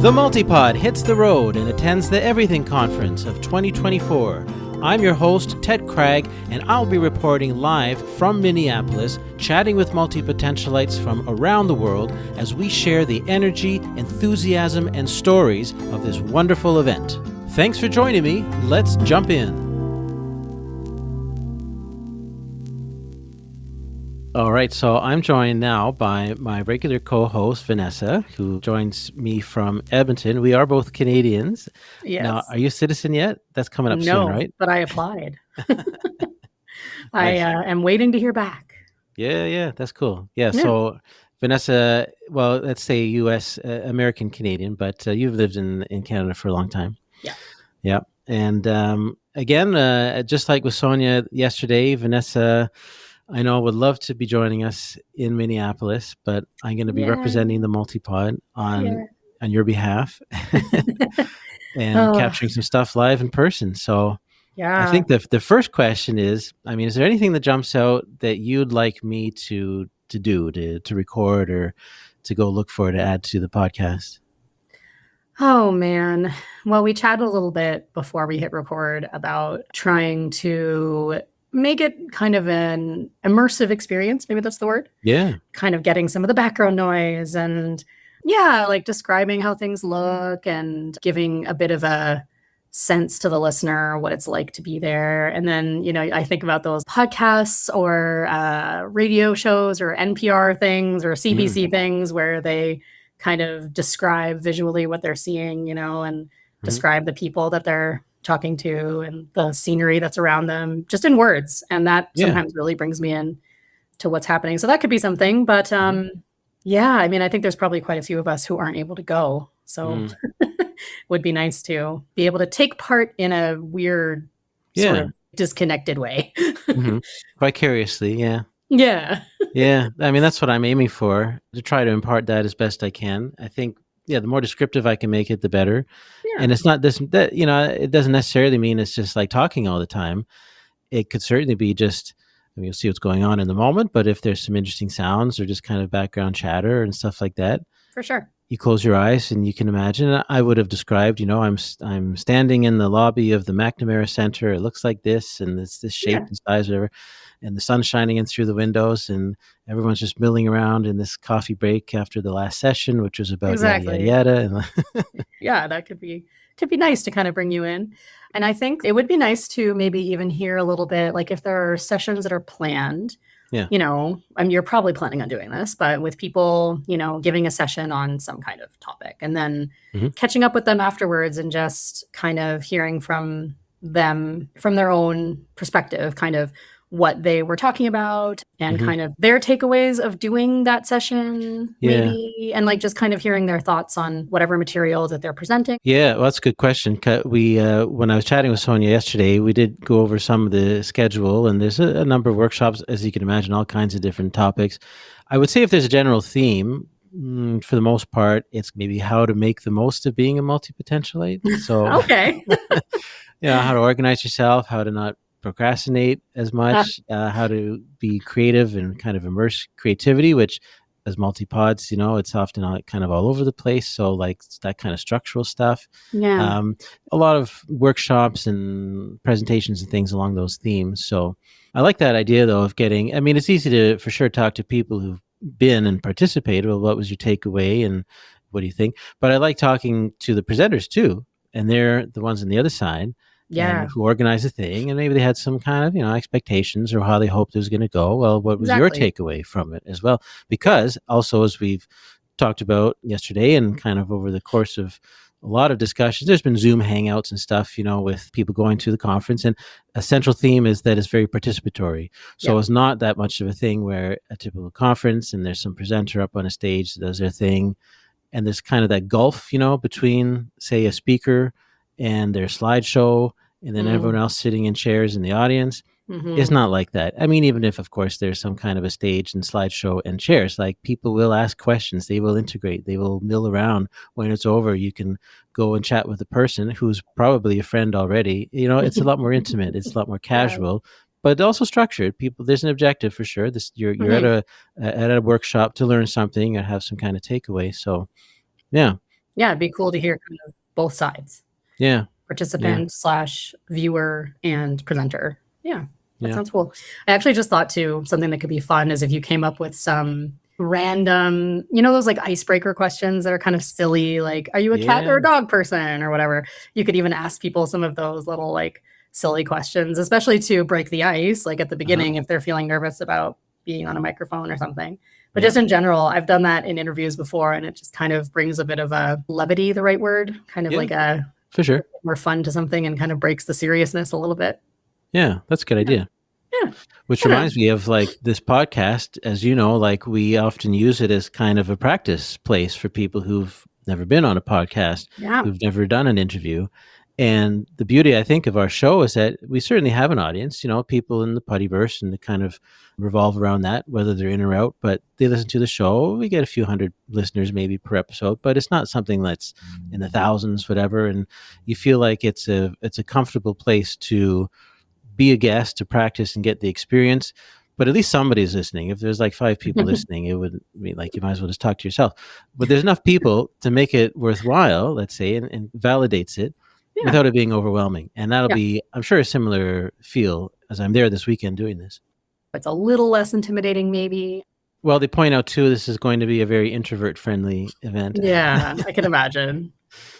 The MultiPod hits the road and attends the Everything Conference of 2024. I'm your host, Ted Craig, and I'll be reporting live from Minneapolis, chatting with multi-potentialites from around the world as we share the energy, enthusiasm, and stories of this wonderful event. Thanks for joining me. Let's jump in. All right, so I'm joined now by my regular co-host, Vanessa, who joins me from Edmonton. We are both Canadians. Yes. Now, are you a citizen yet? That's coming up soon, right? No, but I applied. Nice. I am waiting to hear back. Yeah, that's cool. Yeah, so Vanessa, well, let's say U.S. American Canadian, but you've lived in Canada for a long time. Yeah. And again, just like with Sónia yesterday, Vanessa, I know would love to be joining us in Minneapolis, but I'm going to be representing the MultiPod on your behalf and capturing some stuff live in person. So I think the first question is, is there anything that jumps out that you'd like me to do, to record or to go look for to add to the podcast? Oh, man. Well, we chatted a little bit before we hit record about trying to make it kind of an immersive experience. Maybe that's the word. Yeah. Kind of getting some of the background noise and like describing how things look and giving a bit of a sense to the listener what it's like to be there. And then, I think about those podcasts or radio shows or NPR things or CBC things where they kind of describe visually what they're seeing, and describe the people that they're talking to and the scenery that's around them just in words. And that sometimes really brings me in to what's happening. So that could be something, but I think there's probably quite a few of us who aren't able to go. So would be nice to be able to take part in a weird sort of disconnected way. Vicariously. Yeah. That's what I'm aiming for, to try to impart that as best I can. I think, the more descriptive I can make it, the better. And it's not it doesn't necessarily mean it's just like talking all the time. It could certainly be just, you'll see what's going on in the moment, but if there's some interesting sounds or just kind of background chatter and stuff like that, for sure, you close your eyes and you can imagine. I would have described, I'm standing in the lobby of the McNamara Center. It looks like this, and it's this shape and size, whatever. And the sun's shining in through the windows, and everyone's just milling around in this coffee break after the last session, which was about yada, yada, yada. That could be nice to kind of bring you in. And I think it would be nice to maybe even hear a little bit, like if there are sessions that are planned, you're probably planning on doing this, but with people, giving a session on some kind of topic and then catching up with them afterwards and just kind of hearing from them, from their own perspective, kind of what they were talking about and kind of their takeaways of doing that session, maybe, and like just kind of hearing their thoughts on whatever material that they're presenting. Yeah, well, that's a good question. We, when I was chatting with Sónia yesterday, we did go over some of the schedule, and there's a number of workshops, as you can imagine, all kinds of different topics. I would say if there's a general theme, for the most part, it's maybe how to make the most of being a multi-potentialite. So, how to organize yourself, how to not procrastinate as much, how to be creative and kind of immerse creativity, which as multi-pods, it's often kind of all over the place. So like that kind of structural stuff. A lot of workshops and presentations and things along those themes. So I like that idea though of getting, it's easy to for sure talk to people who've been and participated. Well, what was your takeaway and what do you think? But I like talking to the presenters too. And they're the ones on the other side. Who organized the thing, and maybe they had some kind of expectations or how they hoped it was going to go. Well, what was your takeaway from it as well? Because also, as we've talked about yesterday and kind of over the course of a lot of discussions, there's been Zoom hangouts and stuff, with people going to the conference, and a central theme is that it's very participatory. So it's not that much of a thing where a typical conference and there's some presenter up on a stage that does their thing, and there's kind of that gulf, between say a speaker and their slideshow, and then everyone else sitting in chairs in the audience. It's not like that. Even if, of course, there's some kind of a stage and slideshow and chairs, like people will ask questions, they will integrate, they will mill around. When it's over, you can go and chat with the person who's probably a friend already. It's a lot more intimate. It's a lot more casual, but also structured. There's an objective for sure. You're at a workshop to learn something or have some kind of takeaway. So, yeah. Yeah, it'd be cool to hear kind of both sides. Yeah. Participant slash viewer and presenter. Yeah, that Yeah. sounds cool. I actually just thought too, something that could be fun is if you came up with some random, those like icebreaker questions that are kind of silly, like, are you a cat or Yeah. a dog person or whatever? You could even ask people some of those little like silly questions, especially to break the ice, like at the Uh-huh. beginning if they're feeling nervous about being on a microphone or something. But Yeah. just in general, I've done that in interviews before, and it just kind of brings a bit of a levity, the right word, kind of Yeah. like a For sure. more fun to something and kind of breaks the seriousness a little bit. Yeah, that's a good idea. Yeah. Which Yeah. reminds me of like this podcast, as you know, like we often use it as kind of a practice place for people who've never been on a podcast, Yeah. who've never done an interview. And the beauty, I think, of our show is that we certainly have an audience, people in the Puttyverse and the kind of revolve around that, whether they're in or out, but they listen to the show. We get a few hundred listeners maybe per episode, but it's not something that's in the thousands, whatever. And you feel like it's a comfortable place to be a guest, to practice and get the experience. But at least somebody's listening. If there's like 5 people listening, it would mean like you might as well just talk to yourself. But there's enough people to make it worthwhile, let's say, and validates it Yeah. without it being overwhelming. And that'll Yeah. be, I'm sure, a similar feel as I'm there this weekend doing this. It's a little less intimidating, maybe. Well, they point out too, this is going to be a very introvert friendly event. Yeah, I can imagine.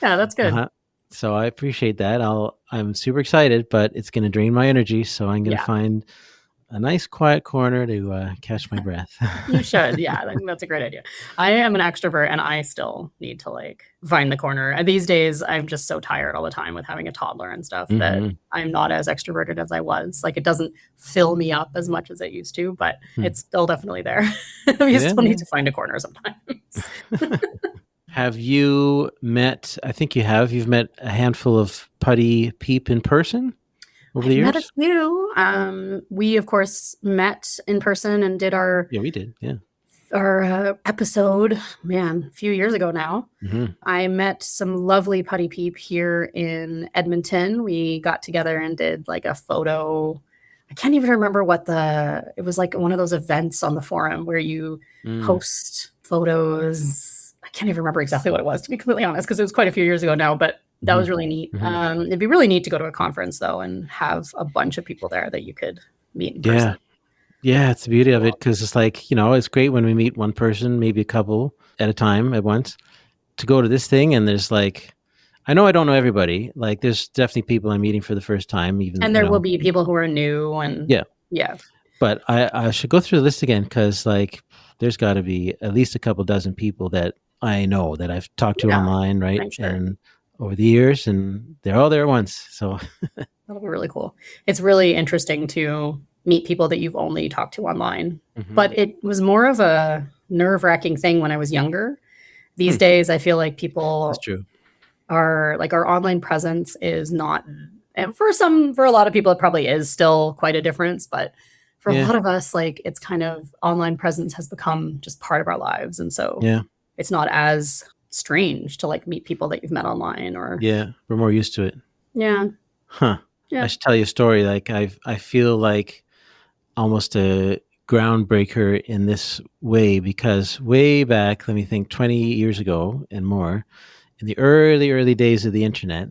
Yeah, that's good. Uh-huh. So I appreciate that. I'm super excited, but it's going to drain my energy. So I'm going to find a nice quiet corner to catch my breath. You should. Yeah, I think that's a great idea. I am an extrovert and I still need to like find the corner. And these days, I'm just so tired all the time with having a toddler and stuff that I'm not as extroverted as I was. Like it doesn't fill me up as much as it used to, but it's still definitely there. You still need to find a corner sometimes. Have you met, I think you've met a handful of Puttypeep in person over the years? Met a few. We, of course, met in person and did our... Yeah, we did. Yeah. Our episode, a few years ago now. I met some lovely Puttypeep here in Edmonton. We got together and did like a photo. I can't even remember it was like one of those events on the forum where you post photos. I can't even remember exactly what it was, to be completely honest, because it was quite a few years ago now, but that was really neat. It'd be really neat to go to a conference though and have a bunch of people there that you could meet in person. Yeah, it's the beauty of it, because it's like, it's great when we meet one person, maybe a couple at a time at once, to go to this thing. And there's like, I know I don't know everybody. Like there's definitely people I'm meeting for the first time. And there will be people who are new and yeah. But I should go through the list again, because like there's got to be at least a couple dozen people that I know that I've talked to online, right? Sure. And over the years, and they're all there at once. So that'll be really cool. It's really interesting to meet people that you've only talked to online. But it was more of a nerve-wracking thing when I was younger. These days, I feel like people that's true. Are like our online presence is not, and for a lot of people, it probably is still quite a difference. But for a lot of us, like it's kind of online presence has become just part of our lives. And so it's not as strange to like meet people that you've met online or. Yeah, we're more used to it. Yeah. Huh. Yeah. I should tell you a story. Like I feel like almost a groundbreaker in this way, because way back, let me think, 20 years ago and more, in the early days of the internet,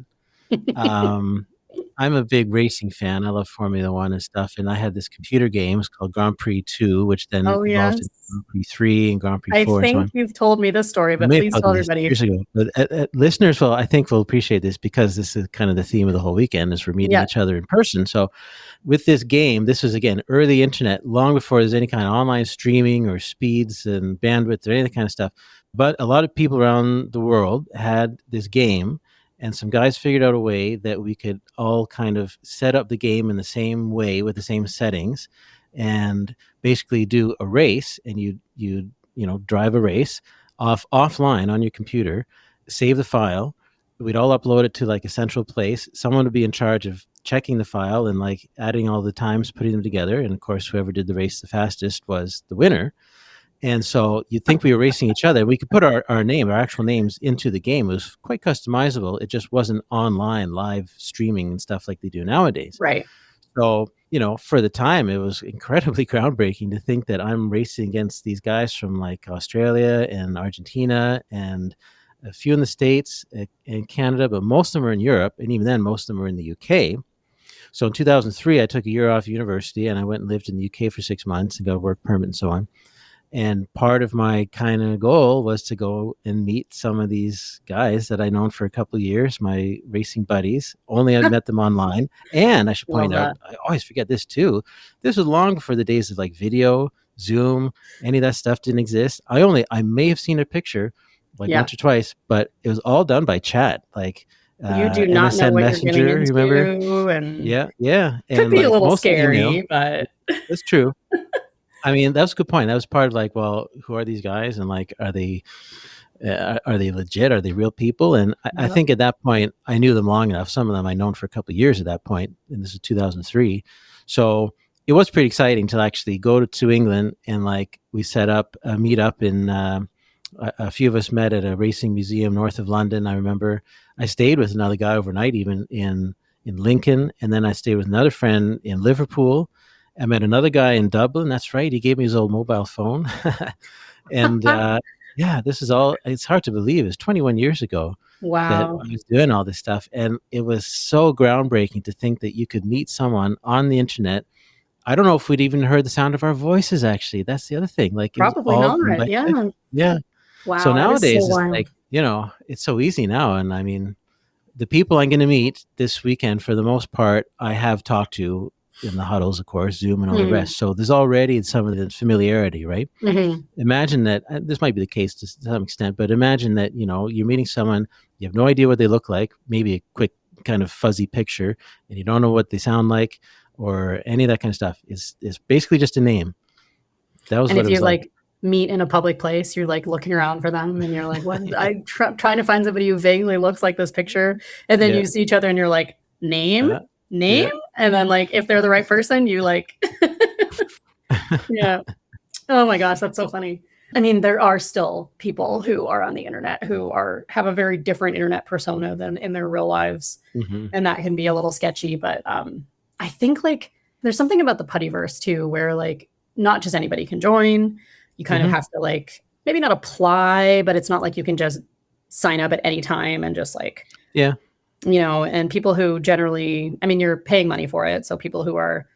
I'm a big racing fan. I love Formula One and stuff. And I had this computer game. It's called Grand Prix 2, which then evolved into Grand Prix 3 and Grand Prix 4. I think you've told me this story, but please tell everybody. Years ago. But listeners I think will appreciate this, because this is kind of the theme of the whole weekend, is we're meeting each other in person. So with this game, this was, again, early internet, long before there's any kind of online streaming or speeds and bandwidth or any kind of stuff. But a lot of people around the world had this game, and some guys figured out a way that we could all kind of set up the game in the same way with the same settings, and basically do a race. And you drive a race offline on your computer, save the file. We'd all upload it to like a central place. Someone would be in charge of checking the file and like adding all the times, putting them together. And of course, whoever did the race the fastest was the winner. And so you'd think we were racing each other. We could put our actual names into the game. It was quite customizable. It just wasn't online live streaming and stuff like they do nowadays. Right. So, for the time, it was incredibly groundbreaking to think that I'm racing against these guys from like Australia and Argentina and a few in the States and Canada, but most of them are in Europe. And even then, most of them are in the UK. So in 2003, I took a year off university and I went and lived in the UK for 6 months and got a work permit and so on. And part of my kind of goal was to go and meet some of these guys that I'd known for a couple of years, my racing buddies. Only I'd met them online. And I should Love point out, that. I always forget this too. This was long before the days of like video, Zoom, any of that stuff didn't exist. I may have seen a picture like Yeah. once or twice, but it was all done by chat. Like You do not know MSN what you're getting Messenger, you remember? into, and Yeah. could And be a like little mostly email. scary, but That's true. I mean, that was a good point. That was part of like, well, who are these guys, and like, are they legit? Are they real people? And I yeah. think at that point, I knew them long enough. Some of them I known for a couple of years at that point, and this is 2003. So it was pretty exciting to actually go to England, and like we set up a meetup in. A few of us met at a racing museum north of London. I remember I stayed with another guy overnight, even in Lincoln, and then I stayed with another friend in Liverpool. I met another guy in Dublin. That's right. He gave me his old mobile phone. And yeah, this is all, it's hard to believe. It's 21 years ago that Wow. I was doing all this stuff. And it was so groundbreaking to think that you could meet someone on the internet. I don't know if we'd even heard the sound of our voices, actually. That's the other thing. Like it was Probably all done not. by text. Yeah. Yeah. So Wow. That is so nowadays it's wild. like, it's so easy now. And I mean, the people I'm going to meet this weekend, for the most part, I have talked to in the huddles, of course, Zoom and all the rest. So there's already some of the familiarity, right? Mm-hmm. Imagine that this might be the case to some extent, but imagine that, you're meeting someone, you have no idea what they look like, maybe a quick kind of fuzzy picture, and you don't know what they sound like or any of that kind of stuff. Is basically just a name. That was And what if it you was like. like meet in a public place, you're like looking around for them, and you're like, "What?" Trying to find somebody who vaguely looks like this picture, and then Yeah. you see each other, and you're like, "Name, Yeah. name," and then like if they're the right person, you like, yeah. Oh my gosh, that's so funny. I mean, there are still people who are on the internet who have a very different internet persona than in their real lives, Mm-hmm. and that can be a little sketchy. But I think like there's something about the Puttyverse too, where like not just anybody can join. You kind of Mm-hmm. have to like maybe not apply, but it's not like you can just sign up at any time and just like Yeah. And people who generally, I mean, you're paying money for it, so people who are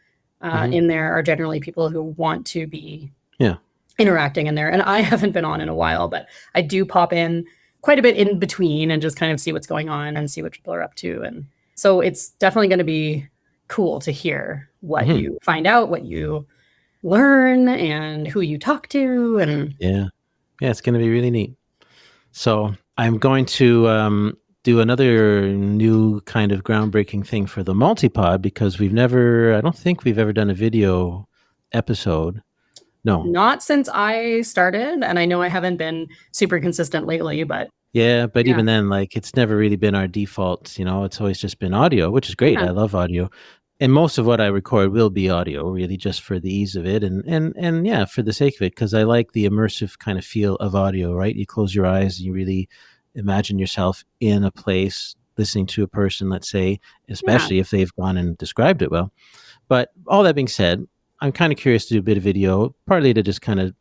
Mm-hmm. in there are generally people who want to be Yeah. interacting in there. And I haven't been on in a while, but I do pop in quite a bit in between and just kind of see what's going on and see what people are up to. And so it's definitely going to be cool to hear what Mm-hmm. you find out, what you learn, and who you talk to. And Yeah. Yeah. It's going to be really neat. So I'm going to do another new kind of groundbreaking thing for the MultiPod, because I don't think we've ever done a video episode. No. not since I started, and I know I haven't been super consistent lately, but Yeah, but yeah. even then, like, it's never really been our default. It's always just been audio, which is great. Yeah. I love audio. And most of what I record will be audio, really, just for the ease of it, and yeah, for the sake of it, because I like the immersive kind of feel of audio. Right, you close your eyes, and you really imagine yourself in a place, listening to a person, let's say, Yeah. especially if they've gone and described it well. But all that being said, I'm kind of curious to do a bit of video, partly to just kind of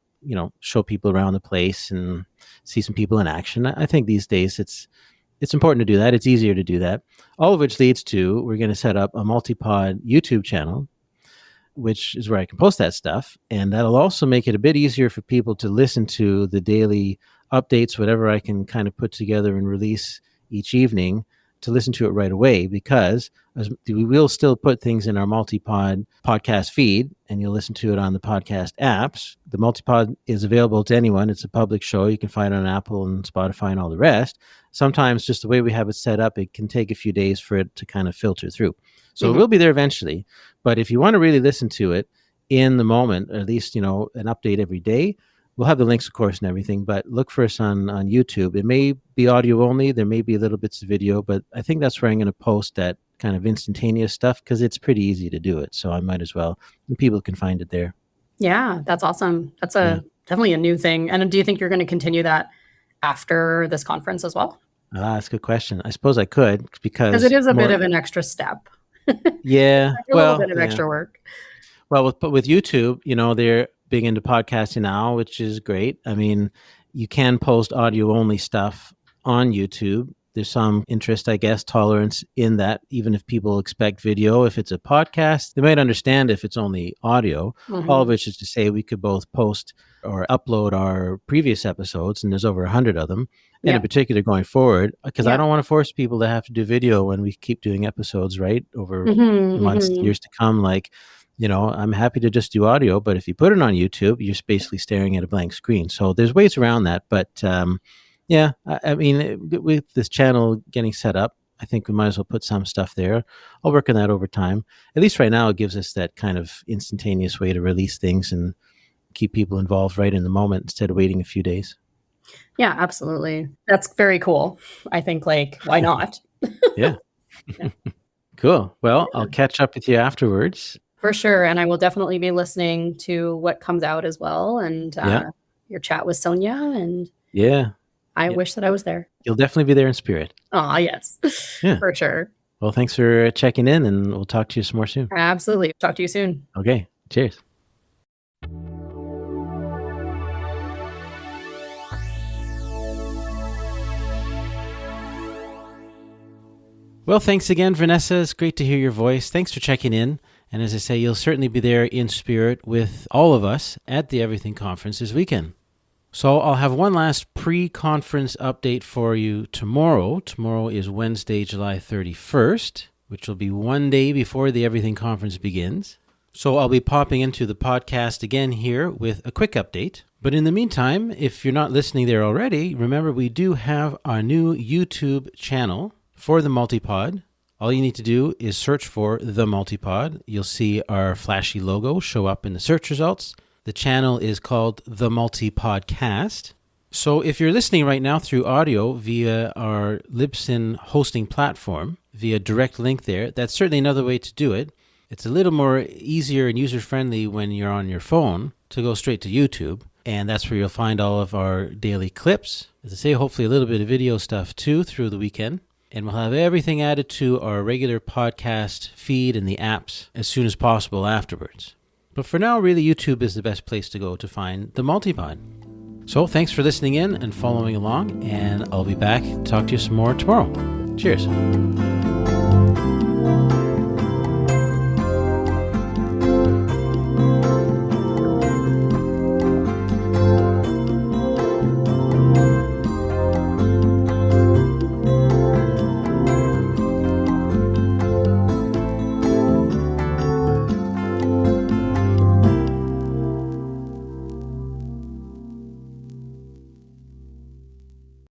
show people around the place and see some people in action. I think these days it's important to do that. It's easier to do that. All of which leads to, we're going to set up a MultiPod YouTube channel, which is where I can post that stuff. And that'll also make it a bit easier for people to listen to the daily updates, whatever I can kind of put together and release each evening, to listen to it right away, because we will still put things in our MultiPod podcast feed, and you'll listen to it on the podcast apps. The MultiPod is available to anyone. It's a public show. You can find it on Apple and Spotify and all the rest. Sometimes just the way we have it set up, it can take a few days for it to kind of filter through. So it will be there eventually. But if you want to really listen to it in the moment, or at least, an update every day, we'll have the links, of course, and everything, but look for us on YouTube. It may be audio only. There may be little bits of video, but I think that's where I'm going to post that kind of instantaneous stuff, because it's pretty easy to do it. So I might as well. And people can find it there. Yeah, that's awesome. That's definitely a new thing. And do you think you're going to continue that after this conference as well? That's a good question. I suppose I could, because it is a bit of an extra step. Yeah. A little bit of extra work. Well, with YouTube, they're big into podcasting now, which is great. I mean, you can post audio only stuff on YouTube. There's some interest, I guess, tolerance in that, even if people expect video. If it's a podcast, they might understand if it's only audio, all of which is to say we could both post or upload our previous episodes, and there's over 100 of them, and in particular going forward, because I don't want to force people to have to do video when we keep doing episodes, right, over months, years to come. Like, I'm happy to just do audio, but if you put it on YouTube, you're basically staring at a blank screen. So there's ways around that, but yeah, I mean, with this channel getting set up, I think we might as well put some stuff there. I'll work on that over time. At least right now, it gives us that kind of instantaneous way to release things and keep people involved right in the moment instead of waiting a few days. Yeah, absolutely. That's very cool. I think, why not? Yeah. Cool. Well, I'll catch up with you afterwards. For sure. And I will definitely be listening to what comes out as well. And your chat with Sónia. And I wish that I was there. You'll definitely be there in spirit. Oh, yes. Yeah. For sure. Well, thanks for checking in, and we'll talk to you some more soon. Absolutely. Talk to you soon. Okay. Cheers. Well, thanks again, Vanessa. It's great to hear your voice. Thanks for checking in. And as I say, you'll certainly be there in spirit with all of us at the Everything Conference this weekend. So I'll have one last pre-conference update for you tomorrow. Tomorrow is Wednesday, July 31st, which will be one day before the Everything Conference begins. So I'll be popping into the podcast again here with a quick update. But in the meantime, if you're not listening there already, remember we do have our new YouTube channel for the MultiPod. All you need to do is search for the MultiPod. You'll see our flashy logo show up in the search results. The channel is called The MultiPodcast. So if you're listening right now through audio via our Libsyn hosting platform, via direct link there, that's certainly another way to do it. It's a little more easier and user-friendly when you're on your phone to go straight to YouTube. And that's where you'll find all of our daily clips. As I say, hopefully a little bit of video stuff too through the weekend. And we'll have everything added to our regular podcast feed and the apps as soon as possible afterwards. But for now, really, YouTube is the best place to go to find the MultiPod. So thanks for listening in and following along, and I'll be back to talk to you some more tomorrow. Cheers.